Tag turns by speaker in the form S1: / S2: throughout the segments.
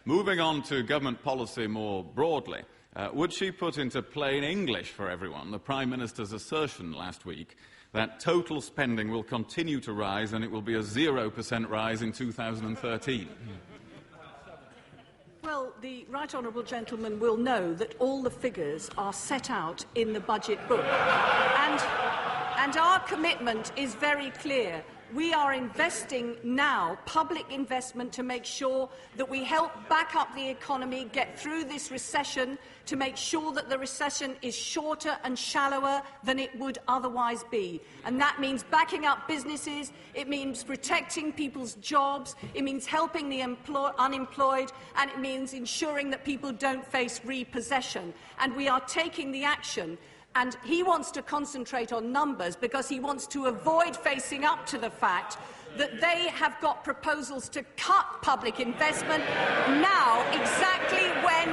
S1: Moving on to government policy more broadly, would she put into plain English for everyone the Prime Minister's assertion last week that total spending will continue to rise and it will be a 0% rise in 2013?
S2: Well, the right honourable gentleman will know that all the figures are set out in the budget book. And our commitment is very clear. We are investing now, public investment, to make sure that we help back up the economy, get through this recession, to make sure that the recession is shorter and shallower than it would otherwise be. And that means backing up businesses, it means protecting people's jobs, it means helping the unemployed, and it means ensuring that people don't face repossession. And we are taking the action. And he wants to concentrate on numbers because he wants to avoid facing up to the fact that they have got proposals to cut public investment now, exactly when,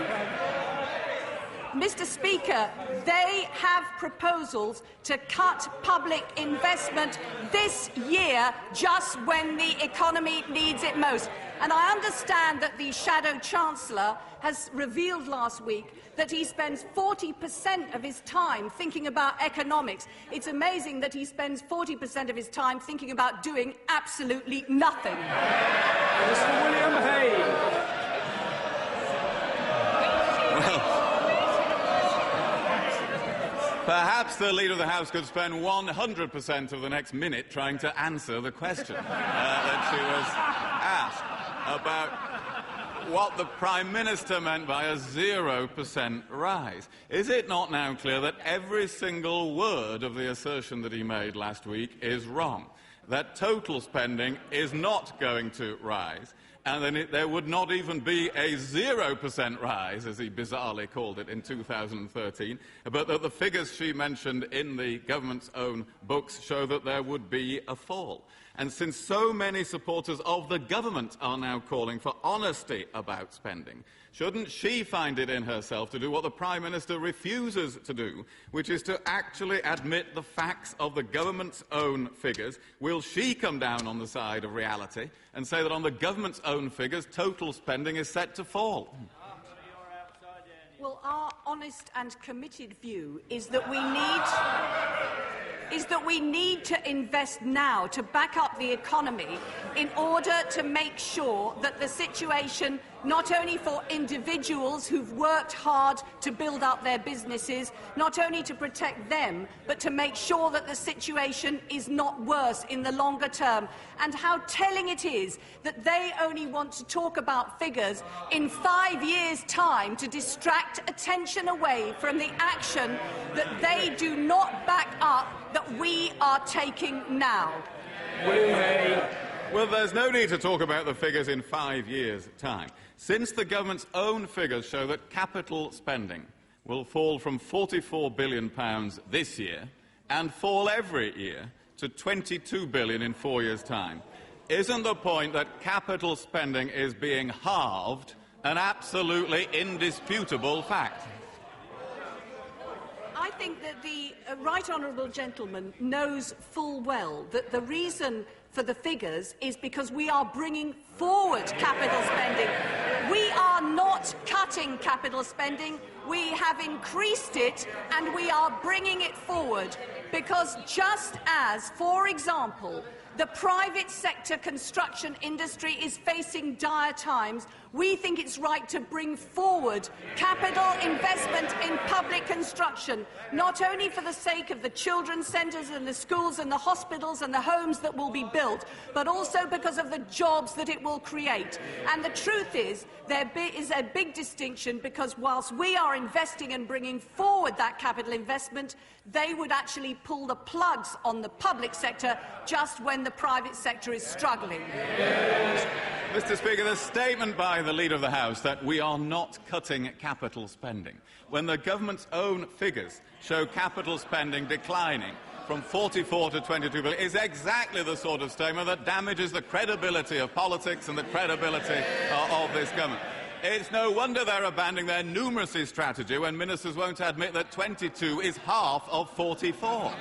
S2: Mr. Speaker, they have proposals to cut public investment this year, just when the economy needs it most. And I understand that the Shadow Chancellor has revealed last week that he spends 40% of his time thinking about economics. It's amazing that he spends 40% of his time thinking about doing absolutely nothing.
S3: Mr. William Hague.
S1: Perhaps the Leader of the House could spend 100% of the next minute trying to answer the question that she was asked about what the Prime Minister meant by a 0% rise. Is it not now clear that every single word of the assertion that he made last week is wrong? That total spending is not going to rise, and then there would not even be a 0% rise, as he bizarrely called it, in 2013, but that the figures she mentioned in the government's own books show that there would be a fall. And since so many supporters of the government are now calling for honesty about spending, shouldn't she find it in herself to do what the Prime Minister refuses to do, which is to actually admit the facts of the government's own figures? Will she come down on the side of reality and say that on the government's own figures, total spending is set to fall?
S2: Well, our honest and committed view is that we need to invest now to back up the economy in order to make sure that the situation, not only for individuals who've worked hard to build up their businesses, not only to protect them, but to make sure that the situation is not worse in the longer term. And how telling it is that they only want to talk about figures in 5 years' time to distract attention away from the action that they do not back up, that we are taking now.
S3: William Hague.
S1: Well, there's no need to talk about the figures in 5 years' time, since the government's own figures show that capital spending will fall from £44 billion this year and fall every year to £22 billion in 4 years' time. Isn't the point that capital spending is being halved an absolutely indisputable fact?
S2: I think that the right honourable gentleman knows full well that the reason for the figures is because we are bringing forward capital spending. We are not cutting capital spending. We have increased it and we are bringing it forward because just as, for example, the private sector construction industry is facing dire times, we think it's right to bring forward capital investment in public construction, not only for the sake of the children's centres and the schools and the hospitals and the homes that will be built, but also because of the jobs that it will create. And the truth is, there is a big distinction because whilst we are investing and bringing forward that capital investment, they would actually pull the plugs on the public sector just when the private sector is struggling.
S1: Mr. Speaker, the statement by the Leader of the House that we are not cutting capital spending, when the government's own figures show capital spending declining from 44 to 22 billion, is exactly the sort of statement that damages the credibility of politics and the credibility of this government. It's no wonder they're abandoning their numeracy strategy when ministers won't admit that 22 is half of 44.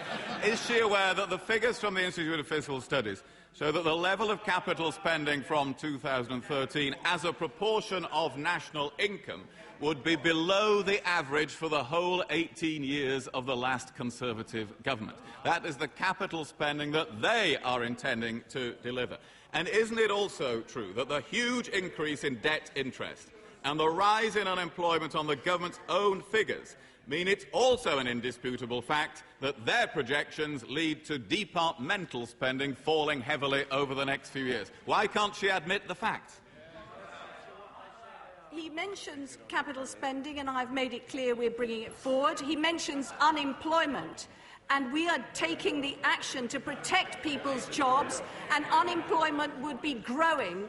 S1: Is she aware that the figures from the Institute of Fiscal Studies show that the level of capital spending from 2013 as a proportion of national income would be below the average for the whole 18 years of the last Conservative government. That is the capital spending that they are intending to deliver. And isn't it also true that the huge increase in debt interest and the rise in unemployment on the government's own figures mean it's also an indisputable fact that their projections lead to departmental spending falling heavily over the next few years? Why can't she admit the fact?
S2: He mentions capital spending, and I've made it clear we're bringing it forward. He mentions unemployment, and we are taking the action to protect people's jobs, and unemployment would be growing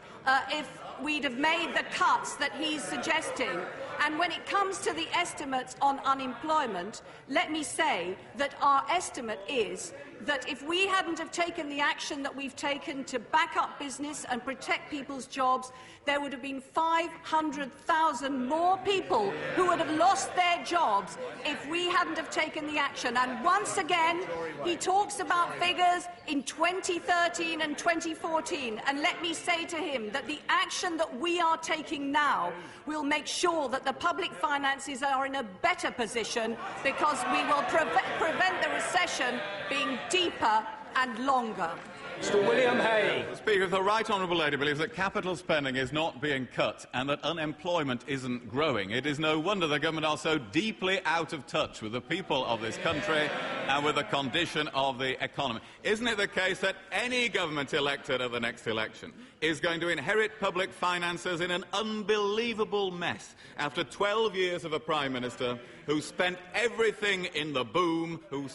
S2: if we'd have made the cuts that he's suggesting. And when it comes to the estimates on unemployment, let me say that our estimate is that if we hadn't have taken the action that we've taken to back up business and protect people's jobs, there would have been 500,000 more people who would have lost their jobs if we hadn't have taken the action. And once again, he talks about figures in 2013 and 2014. And let me say to him that the action that we are taking now will make sure that the public finances are in a better position, because we will prevent the recession being deeper and longer.
S3: Mr. William Hague.
S1: Speaker, if the Right Honourable Lady believes that capital spending is not being cut and that unemployment isn't growing, it is no wonder the government are so deeply out of touch with the people of this country and with the condition of the economy. Isn't it the case that any government elected at the next election is going to inherit public finances in an unbelievable mess after 12 years of a Prime Minister who spent everything in the boom, who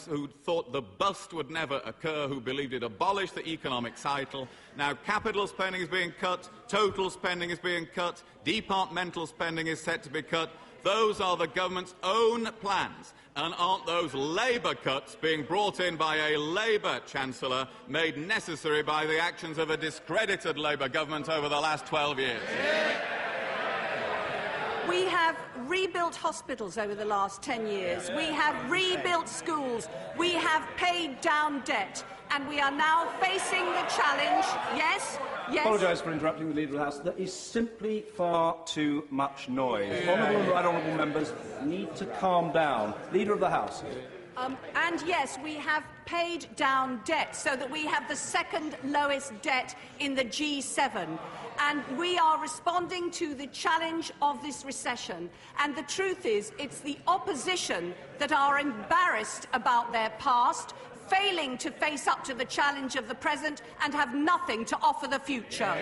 S1: thought the bust would never occur, who believed it abolished the economic cycle? Now capital spending is being cut, total spending is being cut, departmental spending is set to be cut. Those are the government's own plans. And aren't those Labour cuts being brought in by a Labour Chancellor, made necessary by the actions of a discredited Labour government over the last 12 years?
S2: We have rebuilt hospitals over the last 10 years. We have rebuilt schools. We have paid down debt. And we are now facing the challenge. Yes? Yes.
S4: I apologise for interrupting the Leader of the House. There is simply far too much noise. Honourable and Right Honourable members need to calm down. Leader of the House.
S2: And yes, we have paid down debt so that we have the second lowest debt in the G7. And we are responding to the challenge of this recession. And the truth is, it's the opposition that are embarrassed about their past, failing to face up to the challenge of the present, and have nothing to offer the future.